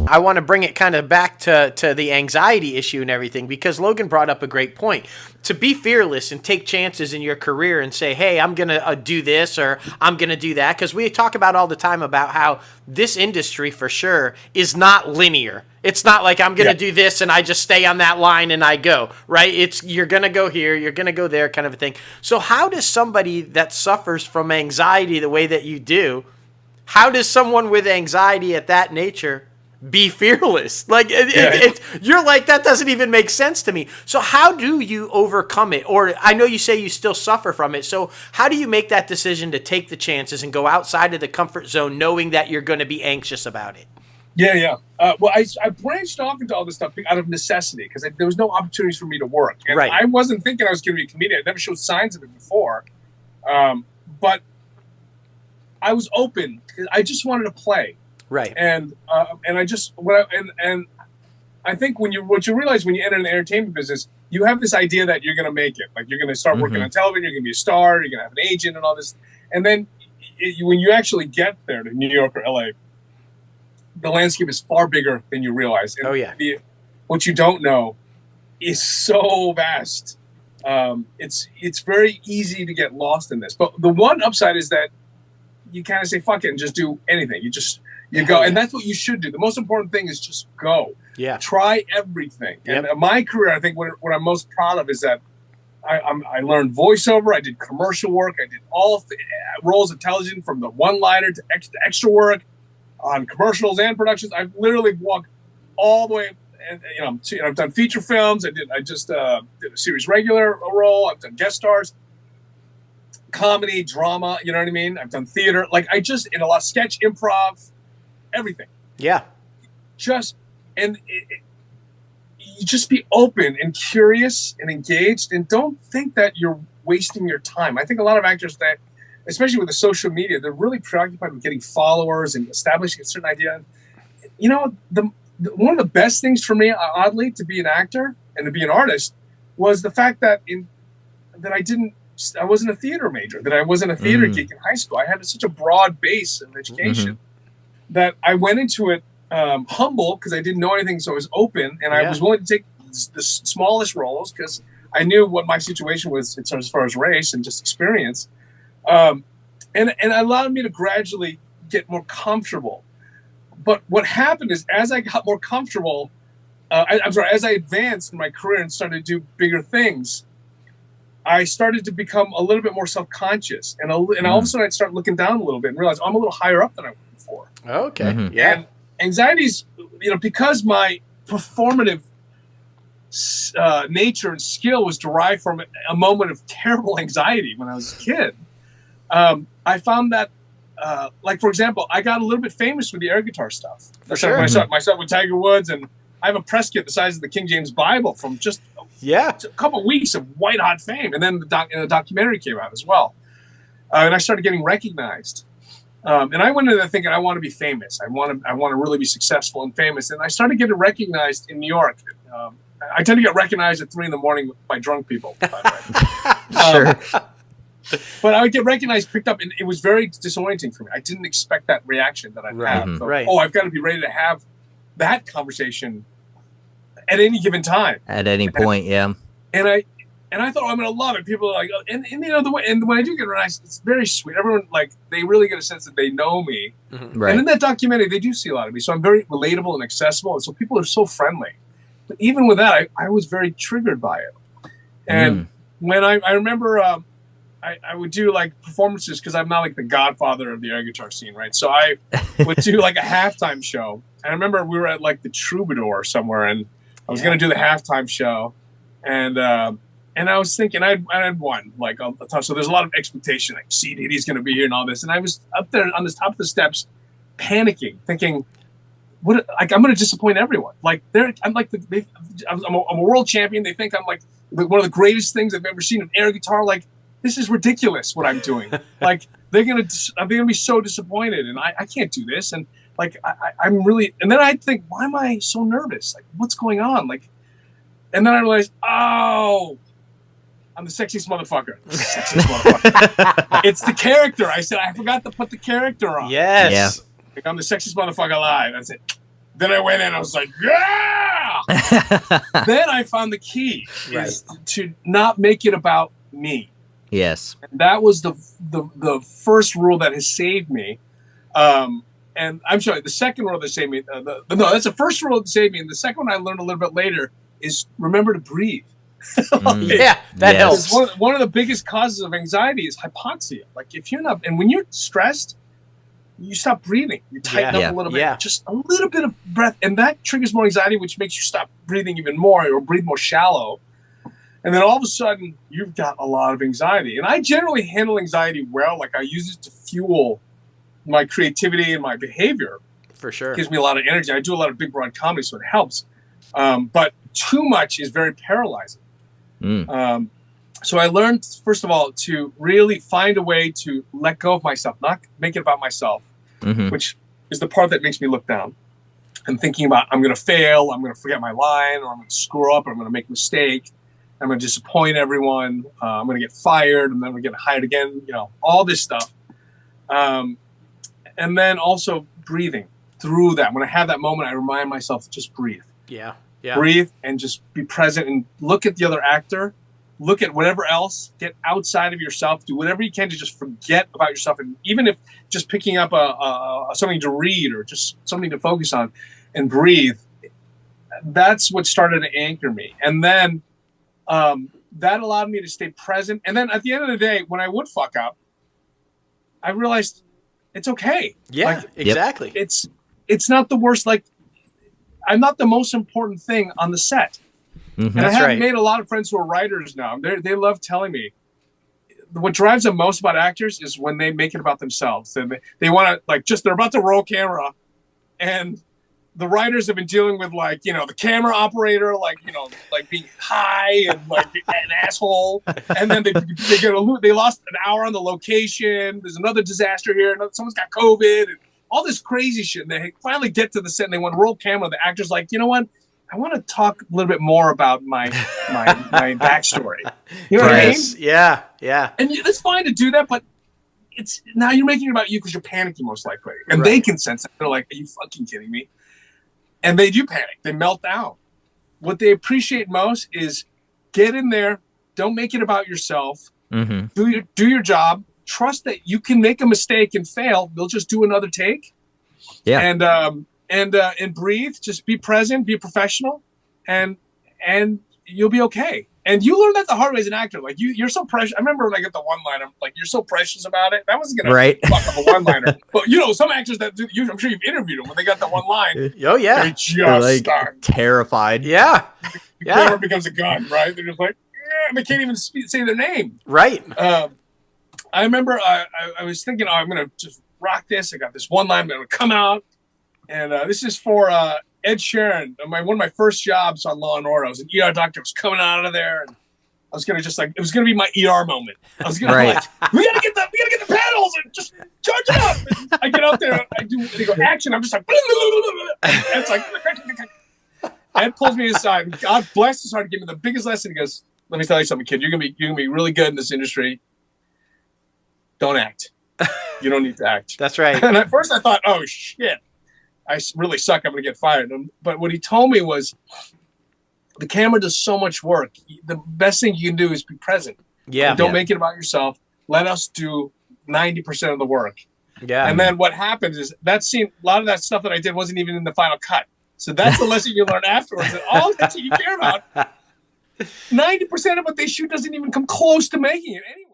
I want to bring it kind of back to the anxiety issue and everything, because Logan brought up a great point. To be fearless and take chances in your career and say, hey, I'm going to do this or I'm going to do that. Because we talk about all the time about how this industry for sure is not linear. It's not like I'm going to do this and I just stay on that line and I go, right? It's you're going to go here, you're going to go there kind of a thing. So how does somebody that suffers from anxiety the way that you do, how does someone with anxiety at that nature be fearless? Like you're like, that doesn't even make sense to me. So how do you overcome it? Or I know you say you still suffer from it. So how do you make that decision to take the chances and go outside of the comfort zone knowing that you're going to be anxious about it? Yeah. Well, I branched off into all this stuff out of necessity because there was no opportunities for me to work. And I wasn't thinking I was going to be a comedian. I never showed signs of it before. But I was open. I just wanted to play. Right. And I just and I think what you realize when you enter the entertainment business, you have this idea that you're going to make it. Like you're going to start working on television, you're going to be a star, you're going to have an agent and all this. And then when you actually get there to New York or LA, the landscape is far bigger than you realize. And what you don't know is so vast. It's very easy to get lost in this. But the one upside is that you kind of say, fuck it, and just do anything. You go. And that's what you should do. The most important thing is just go. Yeah. Try everything. Yep. And my career, I think what I'm most proud of is that I learned voiceover. I did commercial work. I did all roles of television, from the one-liner to extra work on commercials and productions. I've literally walked all the way. And I've done feature films. I just did a series regular role. I've done guest stars, comedy, drama. You know what I mean? I've done theater. Like in a lot of sketch, improv, everything. Yeah. You just be open and curious and engaged, and don't think that you're wasting your time. I think a lot of actors that, especially with the social media, they're really preoccupied with getting followers and establishing a certain idea. You know, one of the best things for me, oddly, to be an actor and to be an artist was the fact that I wasn't a theater major, that I wasn't a theater geek in high school. I had such a broad base of education that I went into it humble because I didn't know anything, so I was open, and I was willing to take the smallest roles because I knew what my situation was as far as race and just experience. And it allowed me to gradually get more comfortable. But what happened is, as I got more comfortable, as I advanced in my career and started to do bigger things, I started to become a little bit more self-conscious. And all of a sudden, I'd start looking down a little bit and realize I'm a little higher up than I was before. Okay. Yeah. And anxiety's, because my performative nature and skill was derived from a moment of terrible anxiety when I was a kid. I found that, for example, I got a little bit famous with the air guitar stuff. Myself with Tiger Woods, and I have a press kit the size of the King James Bible from just a couple of weeks of white hot fame, and then the documentary came out as well, and I started getting recognized. And I went into that thinking I want to be famous. I want to really be successful and famous, and I started getting recognized in New York. I tend to get recognized at 3 a.m. by drunk people. By the way. Sure. But I would get recognized, picked up, and it was very disorienting for me. I didn't expect that reaction that I'd have. So, I've got to be ready to have that conversation at any given time. At any point, yeah. And I thought, I'm going to love it. People are like, and when I do get recognized, it's very sweet. Everyone, they really get a sense that they know me. Right. And in that documentary, they do see a lot of me. So I'm very relatable and accessible. And so people are so friendly. But even with that, I was very triggered by it. And when I remember... I would do performances because I'm not the godfather of the air guitar scene, right? So I would do a halftime show. And I remember we were at the Troubadour somewhere, and I was going to do the halftime show, and I was thinking I had won a ton. So there's a lot of expectation, CDD's going to be here and all this, and I was up there on the top of the steps, panicking, thinking, what? I'm going to disappoint everyone. I'm a world champion. They think I'm one of the greatest things I've ever seen in air guitar. This is ridiculous what I'm doing. They're gonna be so disappointed, and I can't do this. And I'm really, and then I'd think, why am I so nervous? What's going on? And then I realized, I'm the sexiest motherfucker. It's the character. I said, I forgot to put the character on. Yes. Yeah. I'm the sexiest motherfucker alive. That's it. Then I went in, I was like, yeah! Then I found the key is to not make it about me. Yes. And that was the first rule that has saved me. And I'm sorry, the second rule that saved me, no, that's the first rule that saved me. And the second one I learned a little bit later is remember to breathe. Yeah, that helps. One of the biggest causes of anxiety is hypoxia. Like if you're not, and when you're stressed, you stop breathing. You tighten up a little bit, just a little bit of breath. And that triggers more anxiety, which makes you stop breathing even more or breathe more shallow. And then all of a sudden, you've got a lot of anxiety. And I generally handle anxiety well. Like I use it to fuel my creativity and my behavior. For sure. It gives me a lot of energy. I do a lot of big, broad comedy, so it helps. But too much is very paralyzing. So I learned, first of all, to really find a way to let go of myself, not make it about myself, which is the part that makes me look down. And thinking about, I'm going to fail, I'm going to forget my line, or I'm going to screw up, or I'm going to make a mistake. I'm going to disappoint everyone. I'm going to get fired, and then I'm going to get hired again. You know, all this stuff. And then also breathing through that. When I have that moment, I remind myself, just breathe. Yeah. Breathe and just be present and look at the other actor. Look at whatever else. Get outside of yourself. Do whatever you can to just forget about yourself. And even if just picking up something to read or just something to focus on and breathe, that's what started to anchor me. And then that allowed me to stay present. And then at the end of the day, when I would fuck up, I realized it's okay. Yeah, like, exactly. It's not the worst. Like, I'm not the most important thing on the set. And I have made a lot of friends who are writers now. They love telling me what drives them most about actors is when they make it about themselves. And they want to, like, just they're about to roll camera, and the writers have been dealing with, like, you know, the camera operator, like, you know, like being high and like an asshole. And then they lost an hour on the location. There's another disaster here. Someone's got COVID and all this crazy shit. And they finally get to the set and they want to roll camera. The actor's like, you know what? I want to talk a little bit more about my backstory. You know what I mean? Yeah, yeah. And it's fine to do that, but it's now you're making it about you because you're panicking most likely. And they can sense it. They're like, are you fucking kidding me? And they do panic. They melt down. What they appreciate most is get in there. Don't make it about yourself. Do your job. Trust that you can make a mistake and fail. They'll just do another take. Yeah. And breathe. Just be present. Be professional, and you'll be okay. And you learn that the hard way as an actor. Like you're so precious. I remember when I get the one-liner, like you're so precious about it. That wasn't gonna fuck up a one-liner. But you know, some actors that do, I'm sure you've interviewed them when they got that one line. Oh yeah, they just like start terrified. Yeah, the camera becomes a gun, right? They're just like, yeah, they can't even say their name. Right. I remember I was thinking, oh, I'm gonna just rock this. I got this one line that would come out, and this is for Ed Sheeran, one of my first jobs on Law and Order. I was an ER doctor. I was coming out of there, and I was gonna just like it was gonna be my ER moment. I was gonna like, we gotta get the panels and just charge it up. And I get out there, they go action. I'm just like, and it's like, Ed pulls me aside. God bless his heart, give me the biggest lesson. He goes, "Let me tell you something, kid. You're gonna be really good in this industry. Don't act. You don't need to act." That's right. And at first I thought, oh shit, I really suck. I'm going to get fired. But what he told me was the camera does so much work. The best thing you can do is be present. Yeah. Don't make it about yourself. Let us do 90% of the work. Yeah. And then what happens is that scene, a lot of that stuff that I did wasn't even in the final cut. So that's the lesson you learn afterwards. That all that you care about, 90% of what they shoot doesn't even come close to making it anyway.